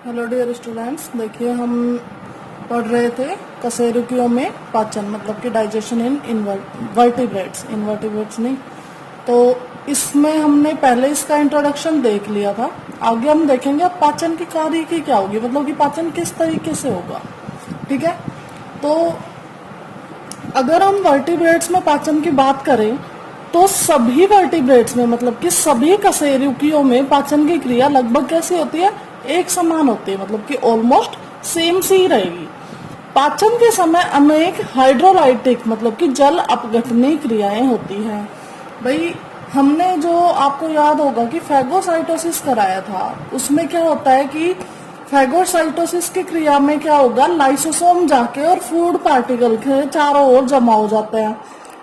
Hello dear students, देखिए हम पढ़ रहे थे कशेरुकियों में पाचन मतलब कि डाइजेशन इन इनवर्टिब्रेट्स नहीं। तो इसमें हमने पहले इसका इंट्रोडक्शन देख लिया था। आगे हम देखेंगे अब पाचन की कार्यकी क्या होगी, मतलब कि पाचन किस तरीके से होगा। ठीक है, तो अगर हम वर्टिब्रेट्स में पाचन की बात करें तो सभी वर्टिब्रेट्स में मतलब कि सभी कशेरुकियों में पाचन की क्रिया लगभग कैसी होती है, एक समान होती है, मतलब कि ऑलमोस्ट सेम सी रहेगी। पाचन के समय अनेक हाइड्रोलाइटिक मतलब कि जल अपघटनीय क्रियाएं होती हैं। भाई हमने जो आपको याद होगा कि फैगोसाइटोसिस कराया था, उसमें क्या होता है कि फैगोसाइटोसिस की क्रिया में क्या होगा, लाइसोसोम जाके और फूड पार्टिकल के चारों ओर जमा हो जाते हैं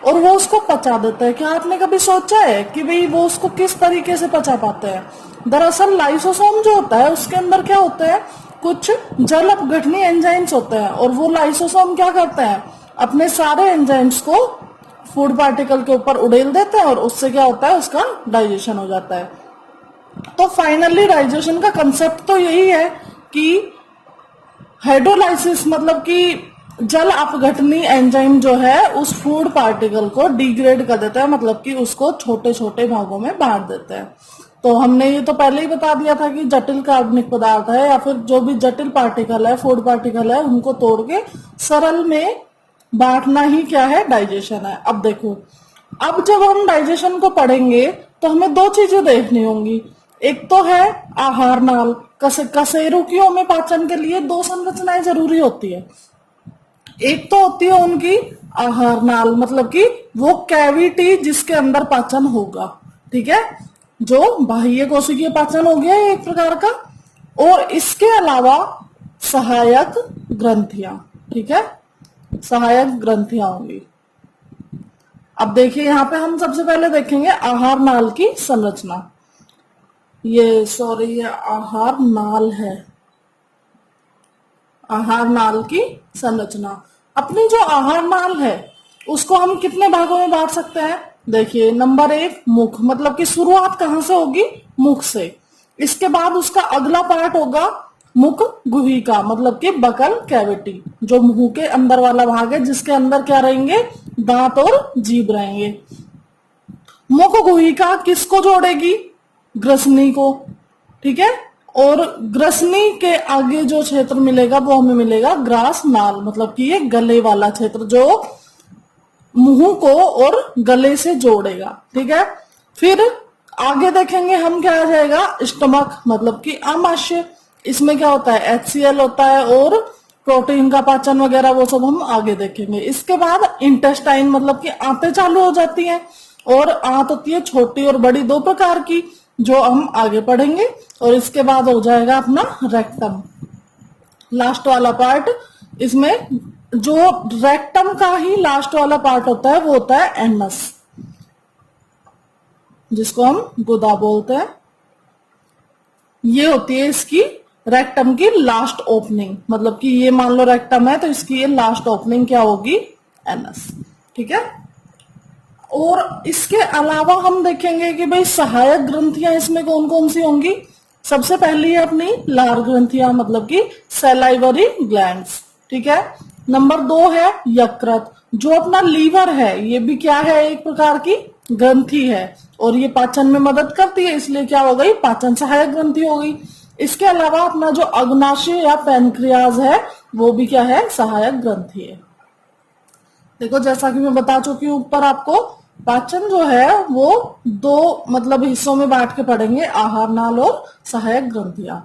और वो उसको पचा देता है। क्या आपने कभी सोचा है कि भाई वो उसको किस तरीके से पचा पाते हैं? दरअसल लाइसोसोम जो होता है उसके अंदर क्या होता है, कुछ जल अपघटनीय एंजाइम्स होते हैं और वो लाइसोसोम क्या करते हैं, अपने सारे एंजाइम्स को फूड पार्टिकल के ऊपर उड़ेल देते हैं और उससे क्या होता है, उसका डाइजेशन हो जाता है। तो फाइनली डाइजेशन का कंसेप्ट तो यही है कि हाइड्रोलाइसिस मतलब कि जल अपघटनीय एंजाइम जो है उस फूड पार्टिकल को डिग्रेड कर देता है, मतलब कि उसको छोटे छोटे भागों में बांट देते हैं। तो हमने ये तो पहले ही बता दिया था कि जटिल कार्बनिक पदार्थ है या फिर जो भी जटिल पार्टिकल है, फूड पार्टिकल है, उनको तोड़ के सरल में बांटना ही क्या है, डाइजेशन है। अब देखो, अब जब हम डाइजेशन को पढ़ेंगे तो हमें दो चीजें देखनी होंगी। एक तो है आहार नाल। कशेरुकियों में पाचन के लिए दो संरचनाएं जरूरी होती है। एक तो होती है उनकी आहार नाल, मतलब कि वो कैविटी जिसके अंदर पाचन होगा, ठीक है, जो बाह्य कोशिकीय पाचन हो गया एक प्रकार का। और इसके अलावा सहायक ग्रंथियां, ठीक है, सहायक ग्रंथियां होंगी। अब देखिए यहाँ पे हम सबसे पहले देखेंगे आहार नाल की संरचना। ये आहार नाल है, आहार नाल की संरचना। अपनी जो आहार नाल है उसको हम कितने भागों में बांट सकते हैं? देखिए, नंबर एक मुख, मतलब कि शुरुआत कहां से होगी, मुख से। इसके बाद उसका अगला पार्ट होगा मुख गुहिका, मतलब कि बकल कैविटी, जो मुंह के अंदर वाला भाग है जिसके अंदर क्या रहेंगे, दांत और जीभ रहेंगे। मुख गुहिका किसको जोड़ेगी, ग्रसनी को, ठीक है। और ग्रसनी के आगे जो क्षेत्र मिलेगा वो हमें मिलेगा ग्रास नाल, मतलब कि ये गले वाला क्षेत्र जो मुंह को और गले से जोड़ेगा, ठीक है। फिर आगे देखेंगे हम, क्या आ जाएगा, स्टमक, मतलब कि आमाशय। इसमें क्या होता है, HCl होता है और प्रोटीन का पाचन वगैरह वो सब हम आगे देखेंगे। इसके बाद इंटेस्टाइन, मतलब कि आंतें चालू हो जाती हैं, और आंत होती है छोटी और बड़ी दो प्रकार की, जो हम आगे पढ़ेंगे। और इसके बाद हो जाएगा अपना रेक्टम, लास्ट वाला पार्ट। इसमें जो रेक्टम का ही लास्ट वाला पार्ट होता है वो होता है एनस, जिसको हम गुदा बोलते हैं। ये होती है इसकी रेक्टम की लास्ट ओपनिंग, मतलब कि ये मान लो रेक्टम है तो इसकी ये लास्ट ओपनिंग क्या होगी, एनस, ठीक है। और इसके अलावा हम देखेंगे कि भाई सहायक ग्रंथियां इसमें कौन कौन सी होंगी। सबसे पहली है अपनी लार ग्रंथियां, मतलब कि सैलाइवरी ग्लैंड्स, ठीक है। नंबर दो है यकृत, जो अपना लीवर है, ये भी क्या है, एक प्रकार की ग्रंथि है और ये पाचन में मदद करती है, इसलिए क्या हो गई, पाचन सहायक ग्रंथि हो गई। इसके अलावा अपना जो अग्नाशय या पैनक्रियाज है वो भी क्या है, सहायक ग्रंथि है। देखो, जैसा कि मैं बता चुकी हूं ऊपर आपको, पाचन जो है वो दो मतलब हिस्सों में बांट के पढ़ेंगे, आहार नाल और सहायक ग्रंथियां।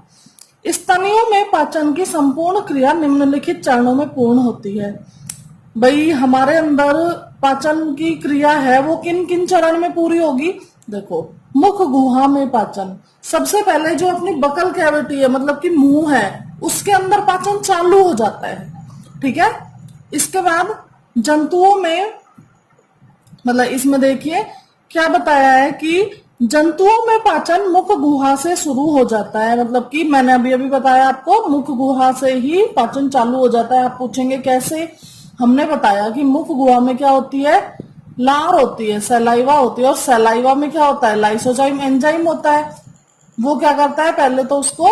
स्तनियों में पाचन की संपूर्ण क्रिया निम्नलिखित चरणों में पूर्ण होती है। भाई हमारे अंदर पाचन की क्रिया है वो किन किन चरण में पूरी होगी? देखो, मुख गुहा में पाचन, सबसे पहले जो अपनी बकल कैविटी है मतलब कि मुंह है, उसके अंदर पाचन चालू हो जाता है, ठीक है। इसके बाद जंतुओं में, मतलब इसमें देखिए क्या बताया है कि जंतुओं में पाचन मुख गुहा से शुरू हो जाता है, मतलब कि मैंने अभी अभी बताया आपको, मुख गुहा से ही पाचन चालू हो जाता है। आप पूछेंगे कैसे, हमने बताया कि मुख गुहा में क्या होती है, लार होती है, सैलाइवा होती है, और सैलाइवा में क्या होता है, लाइसोजाइम एंजाइम होता है। वो क्या करता है, पहले तो उसको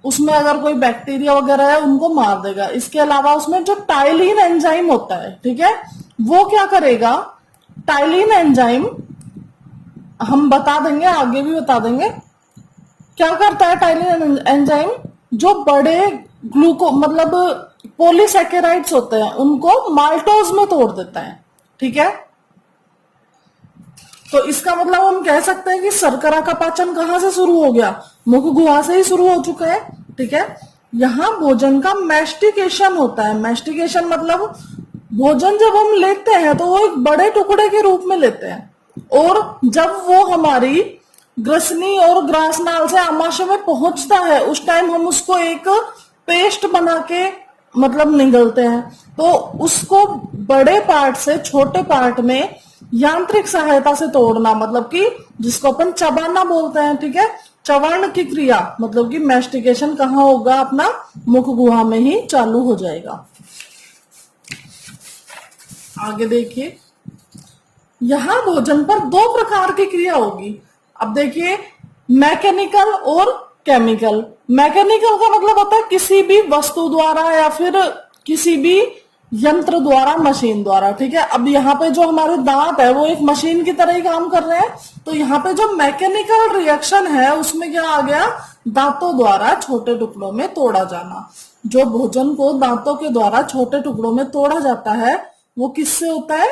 उसमें अगर कोई बैक्टीरिया वगैरह है उनको मार देगा। इसके अलावा उसमें जो टाइलिन एंजाइम होता है, ठीक है, वो क्या करेगा, टाइलिन एंजाइम हम बता देंगे, आगे भी बता देंगे क्या करता है। टाइलिन एंजाइम जो बड़े ग्लूको मतलब पॉलीसैकेराइड्स होते हैं उनको माल्टोज में तोड़ देता है, ठीक है। तो इसका मतलब हम कह सकते हैं कि शर्करा का पाचन कहां से शुरू हो गया, मुख गुहा से ही शुरू हो चुका है, ठीक है। यहां भोजन का मैस्टिकेशन होता है। मैस्टिकेशन मतलब भोजन जब हम लेते हैं तो वो एक बड़े टुकड़े के रूप में लेते हैं और जब वो हमारी ग्रसनी और ग्रासनाल से आमाशय में पहुंचता है उस टाइम हम उसको एक पेस्ट बना के मतलब निगलते हैं। तो उसको बड़े पार्ट से छोटे पार्ट में यांत्रिक सहायता से तोड़ना, मतलब कि जिसको अपन चबाना बोलते हैं, ठीक है। चवर्ण की क्रिया मतलब कि मैस्टिकेशन कहाँ होगा, अपना मुख गुहा में ही चालू हो जाएगा। आगे देखिए, यहां भोजन पर दो प्रकार की क्रिया होगी। अब देखिए, मैकेनिकल और केमिकल। मैकेनिकल का मतलब होता है किसी भी वस्तु द्वारा या फिर किसी भी यंत्र द्वारा, मशीन द्वारा, ठीक है। अब यहाँ पे जो हमारे दांत है वो एक मशीन की तरह ही काम कर रहे हैं। तो यहाँ पे जो मैकेनिकल रिएक्शन है उसमें क्या आ गया, दांतों द्वारा छोटे टुकड़ों में तोड़ा जाना। जो भोजन को दांतों के द्वारा छोटे टुकड़ों में तोड़ा जाता है वो किससे होता है,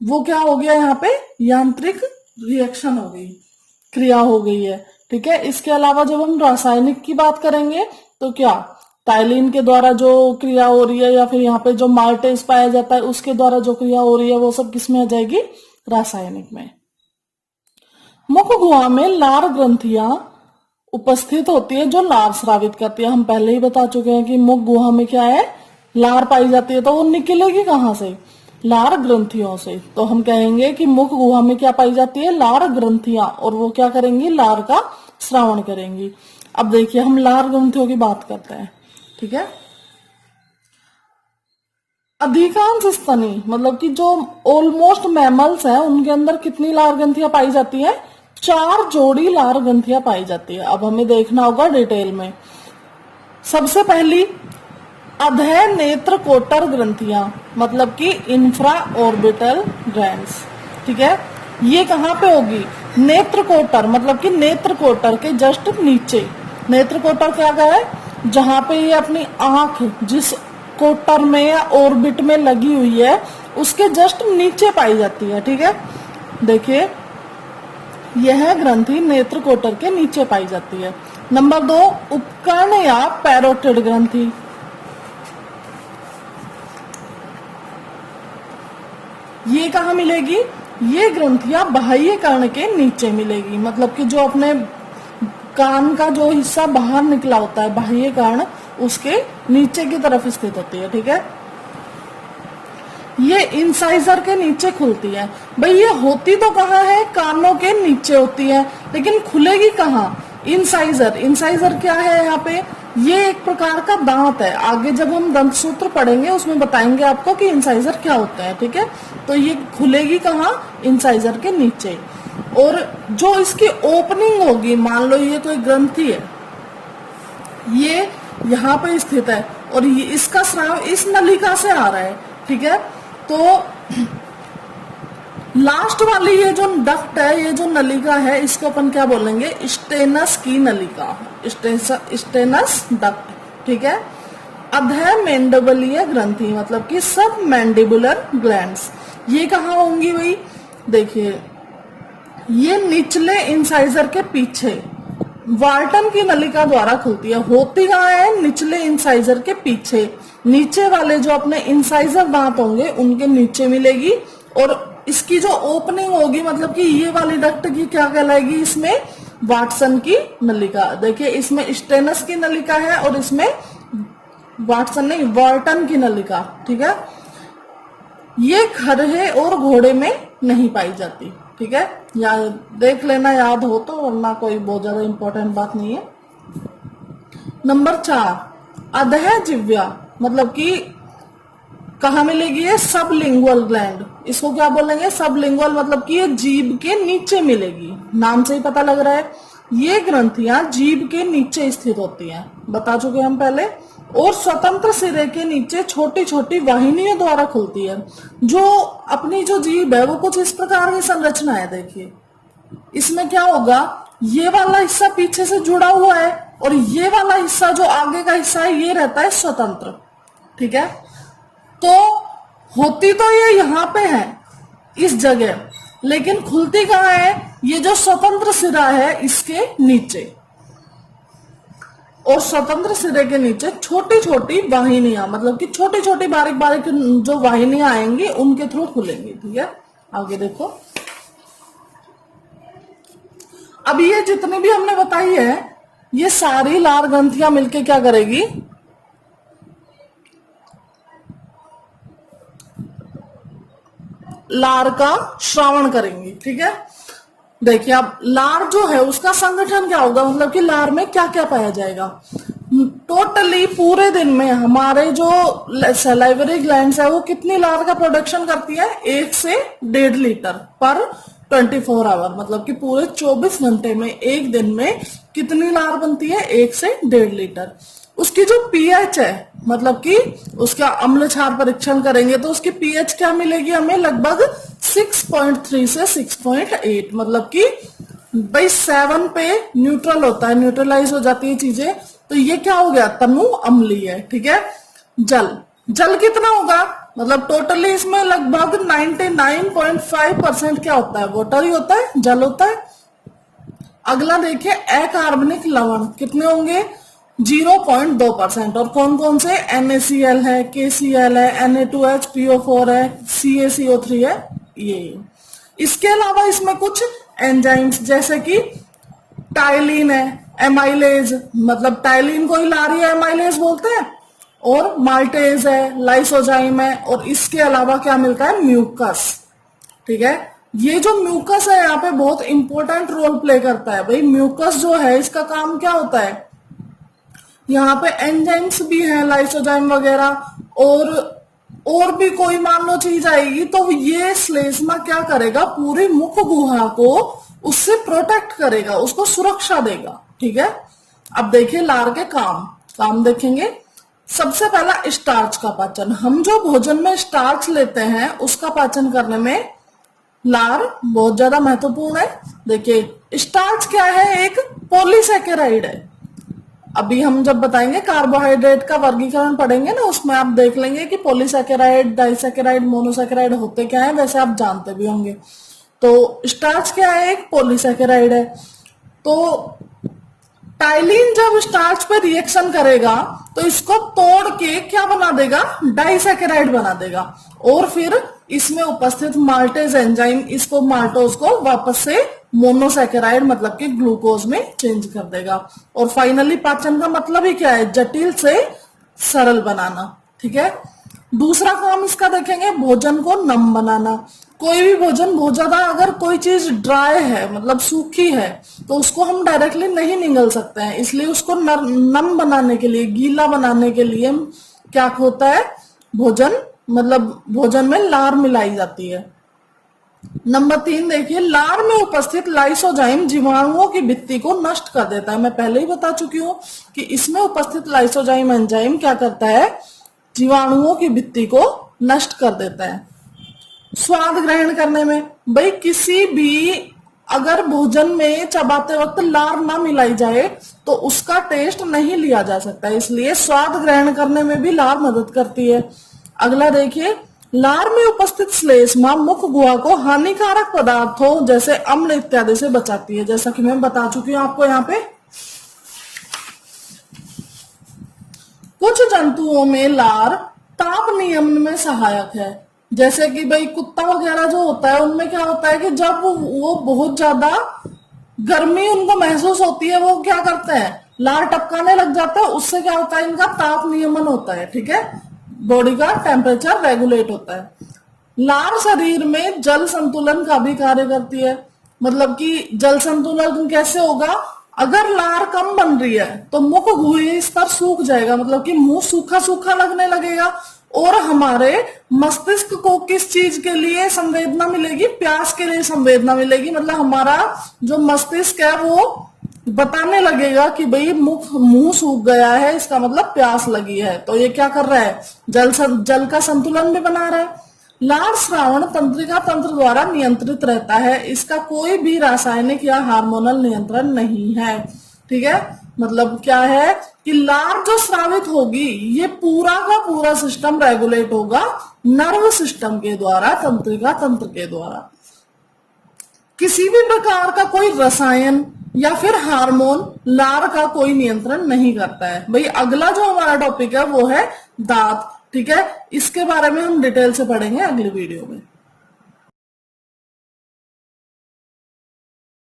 वो क्या हो गया, यहाँ पे यांत्रिक रिएक्शन हो गई, क्रिया हो गई है, ठीक है। इसके अलावा जब हम रासायनिक की बात करेंगे तो क्या, टाइलिन के द्वारा जो क्रिया हो रही है या फिर यहाँ पे जो माल्टेज पाया जाता है उसके द्वारा जो क्रिया हो रही है वो सब किसमें आ जाएगी, रासायनिक में। मुख गुहा में लार ग्रंथियां उपस्थित होती है जो लार स्रावित करती है। हम पहले ही बता चुके हैं कि मुख गुहा में क्या है, लार पाई जाती है। तो वो निकलेगी कहां से, लार ग्रंथियों से। तो हम कहेंगे कि मुख गुहा में क्या पाई जाती है, लार ग्रंथियां, और वो क्या करेंगी, लार का श्रावण करेंगी। अब देखिए, हम लार ग्रंथियों की बात करते हैं, ठीक है। अधिकांश स्तनी मतलब कि जो ऑलमोस्ट मैमल्स हैं उनके अंदर कितनी लार ग्रंथियां पाई जाती है, 4 जोड़ी लार ग्रंथियां पाई जाती है। अब हमें देखना होगा डिटेल में। सबसे पहली अधः नेत्र कोटर ग्रंथियां मतलब कि इंफ्रा ऑर्बिटल ग्लैंड्स, ठीक है। ये कहां पे होगी, नेत्र कोटर मतलब कि नेत्र कोटर के जस्ट नीचे। नेत्र कोटर क्या है, जहां पे ये अपनी आंख जिस कोटर में या ऑर्बिट में लगी हुई है उसके जस्ट नीचे पाई जाती है, ठीक है। देखिए, यह ग्रंथि नेत्र कोटर के नीचे पाई जाती है। नंबर 2 उपकर्ण या पैरोटिड ग्रंथि। ये कहाँ मिलेगी, ये ग्रंथियां बाह्य कर्ण के नीचे मिलेगी। मतलब कि जो अपने कान का जो हिस्सा बाहर निकला होता है बाह्य कर्ण, उसके नीचे की तरफ स्थित होती है, ठीक है। ये इंसाइजर के नीचे खुलती है। भाई ये होती तो कहाँ है, कानों के नीचे होती है, लेकिन खुलेगी कहाँ, इंसाइजर। इंसाइजर क्या है यहाँ पे, ये एक प्रकार का दांत है। आगे जब हम दंत सूत्र पढ़ेंगे उसमें बताएंगे आपको कि इंसाइजर क्या होता है, ठीक है। तो ये खुलेगी कहाँ, इंसाइजर के नीचे। और जो इसकी ओपनिंग होगी, मान लो ये कोई ग्रंथि है, ये यहाँ पे स्थित है और ये इसका स्राव इस नलिका से आ रहा है, ठीक है। तो लास्ट वाली ये जो डक्ट है, ये जो नलिका है, इसको अपन क्या बोलेंगे, स्टेनस की नलिका, स्टेनस डक्ट, ठीक है। अधः मैंडिबलीय ग्रंथि मतलब कि सब मैंडिबुलर ग्लैंड्स, ये कहाँ होंगी भाई, देखिए ये निचले इंसाइजर के पीछे वाल्टन की नलिका द्वारा खुलती है। होती कहाँ है, निचले इंसाइजर के पीछे, नीचे वाले जो अपने इंसाइजर दांत होंगे उनके नीचे मिलेगी। और इसकी जो ओपनिंग होगी मतलब कि ये वाली डक्ट की क्या कहलाएगी, इसमें वाटसन की नलिका। देखिए इसमें स्टेनस की नलिका है और इसमें वाटसन नहीं, वाल्टन की नलिका, ठीक है। ये खरहे और घोड़े में नहीं पाई जाती, ठीक है। या देख लेना याद हो तो, वरना कोई बहुत ज्यादा इंपॉर्टेंट बात नहीं है। नंबर 4 अधः जिह्वा मतलब कि कहा मिलेगी, ये सबलिंगुअल ग्लैंड। इसको क्या बोलेंगे, सबलिंगुअल मतलब कि ये जीभ के नीचे मिलेगी, नाम से ही पता लग रहा है। ये ग्रंथियां जीभ के नीचे स्थित होती हैं, बता चुके हम पहले, और स्वतंत्र सिरे के नीचे छोटी छोटी वाहिनियों द्वारा खुलती है। जो अपनी जो जीभ है वो कुछ इस प्रकार की संरचना है। देखिए इसमें क्या होगा, ये वाला हिस्सा पीछे से जुड़ा हुआ है और ये वाला हिस्सा जो आगे का हिस्सा है ये रहता है स्वतंत्र। ठीक है, तो होती तो ये यहां पे है इस जगह, लेकिन खुलती कहाँ है, ये जो स्वतंत्र सिरा है इसके नीचे, और स्वतंत्र सिरे के नीचे छोटी छोटी वाहिनियां, मतलब कि छोटी छोटी बारीक बारीक जो वाहिनियां आएंगी उनके थ्रू खुलेंगी। ठीक है, आगे देखो। अब ये जितनी भी हमने बताई है ये सारी लार ग्रंथियां मिलके क्या करेगी, लार का श्रावण करेंगी। ठीक है, देखिए अब लार जो है उसका संगठन क्या होगा, मतलब कि लार में क्या क्या पाया जाएगा। टोटली पूरे दिन में हमारे जो सलाइवरी ग्लैंड्स है वो कितनी लार का प्रोडक्शन करती है, 1 से 1.5 लीटर पर 24 आवर, मतलब कि पूरे 24 घंटे में एक दिन में कितनी लार बनती है, 1 से 1.5 लीटर। उसकी जो पीएच है, मतलब कि उसका अम्ल क्षार परीक्षण करेंगे तो उसकी पीएच क्या मिलेगी हमें, लगभग 6.3 से 6.8, मतलब कि भाई 7 पे न्यूट्रल होता है, न्यूट्रलाइज हो जाती है चीजें, तो ये क्या हो गया, तनु अम्लीय है। ठीक है, जल जल कितना होगा, मतलब टोटली इसमें लगभग 99.5% क्या होता है, वाटर ही होता है, जल होता है। अगला देखिए अकार्बनिक लवण कितने होंगे, 0.2%, और कौन कौन से, NaCl है, KCl है, Na2H, PO4 है, CaCO3 है, ये। इसके अलावा इसमें कुछ एंजाइम्स जैसे कि टाइलिन है, एमाइलेज, मतलब टाइलिन को ही लारिया एमाइलेज बोलते हैं, और माल्टेज है, लाइसोजाइम है, और इसके अलावा क्या मिलता है, म्यूकस। ठीक है, ये जो म्यूकस है यहाँ पे बहुत इंपॉर्टेंट रोल प्ले करता है। भाई म्यूकस जो है इसका काम क्या होता है, यहाँ पे एंजाइम्स भी हैं, लाइसोजाइम वगैरह, और भी कोई मान लो चीज आएगी तो ये श्लेष्मा क्या करेगा, पूरी मुख गुहा को उससे प्रोटेक्ट करेगा, उसको सुरक्षा देगा। ठीक है, अब देखिए लार के काम देखेंगे। सबसे पहला स्टार्च का पाचन, हम जो भोजन में स्टार्च लेते हैं उसका पाचन करने में लार बहुत ज्यादा महत्वपूर्ण है। देखिए स्टार्च क्या है, एक पॉलीसैकेराइड है। अभी हम जब बताएंगे कार्बोहाइड्रेट का वर्गीकरण पढ़ेंगे ना, उसमें आप देख लेंगे कि पॉलीसैकेराइड, डाइसैकेराइड, मोनोसैकेराइड होते क्या है, वैसे आप जानते भी होंगे। तो स्टार्च क्या है, एक पॉलीसैकेराइड है। तो टाइलिन जब स्टार्च पे रिएक्शन करेगा तो इसको तोड़ के क्या बना देगा, डाइसैकेराइड बना देगा, और फिर इसमें उपस्थित माल्टेज एंजाइम इसको माल्टोज को वापस से मोनोसैकेराइड मतलब कि ग्लूकोज में चेंज कर देगा। और फाइनली पाचन का मतलब ही क्या है, जटिल से सरल बनाना। ठीक है, दूसरा काम इसका देखेंगे, भोजन को नम बनाना। कोई भी भोजन बहुत ज्यादा अगर कोई चीज ड्राई है, मतलब सूखी है, तो उसको हम डायरेक्टली नहीं निगल सकते हैं, इसलिए उसको नम बनाने के लिए, गीला बनाने के लिए क्या होता है, भोजन में लार मिलाई जाती है। नंबर 3 देखिए, लार में उपस्थित लाइसोजाइम जीवाणुओं की भित्ति को नष्ट कर देता है। मैं पहले ही बता चुकी हूँ कि इसमें उपस्थित लाइसोजाइम एंजाइम क्या करता है, जीवाणुओं की भित्ति को नष्ट कर देता है। स्वाद ग्रहण करने में, भाई किसी भी अगर भोजन में चबाते वक्त लार ना मिलाई जाए तो उसका टेस्ट नहीं लिया जा सकता, इसलिए स्वाद ग्रहण करने में भी लार मदद करती है। अगला देखिए, लार में उपस्थित श्लेष्मा मुख गुहा को हानिकारक पदार्थों जैसे अम्ल इत्यादि से बचाती है, जैसा कि मैं बता चुकी हूं आपको। यहाँ पे कुछ जंतुओं में लार ताप नियमन में सहायक है, जैसे कि भाई कुत्ता वगैरह जो होता है उनमें क्या होता है कि जब वो बहुत ज्यादा गर्मी उनको महसूस होती है, वो क्या करते हैं, लार टपकाने लग जाते हैं, उससे क्या होता है, इनका ताप नियमन होता है। ठीक है, बॉडी का टेम्परेचर रेगुलेट होता है। लार शरीर में जल संतुलन का भी कार्य करती है, मतलब कि जल संतुलन कैसे होगा, अगर लार कम बन रही है तो मुख गुहे स्तर सूख जाएगा, मतलब कि मुंह सूखा सूखा लगने लगेगा, और हमारे मस्तिष्क को किस चीज के लिए संवेदना मिलेगी, प्यास के लिए संवेदना मिलेगी, मतलब हमारा जो मस्तिष्क है वो बताने लगेगा कि भाई मुंह सूख गया है, इसका मतलब प्यास लगी है। तो ये क्या कर रहा है, जल का संतुलन भी बना रहा है। लार श्रावण तंत्रिका तंत्र द्वारा नियंत्रित रहता है, इसका कोई भी रासायनिक या हार्मोनल नियंत्रण नहीं है। ठीक है, मतलब क्या है कि लार जो स्रावित होगी ये पूरा का पूरा सिस्टम रेगुलेट होगा नर्व सिस्टम के द्वारा, तंत्रिका तंत्र के द्वारा। किसी भी प्रकार का कोई रसायन या फिर हार्मोन लार का कोई नियंत्रण नहीं करता है। भाई अगला जो हमारा टॉपिक है वो है दांत। ठीक है, इसके बारे में हम डिटेल से पढ़ेंगे अगले वीडियो में।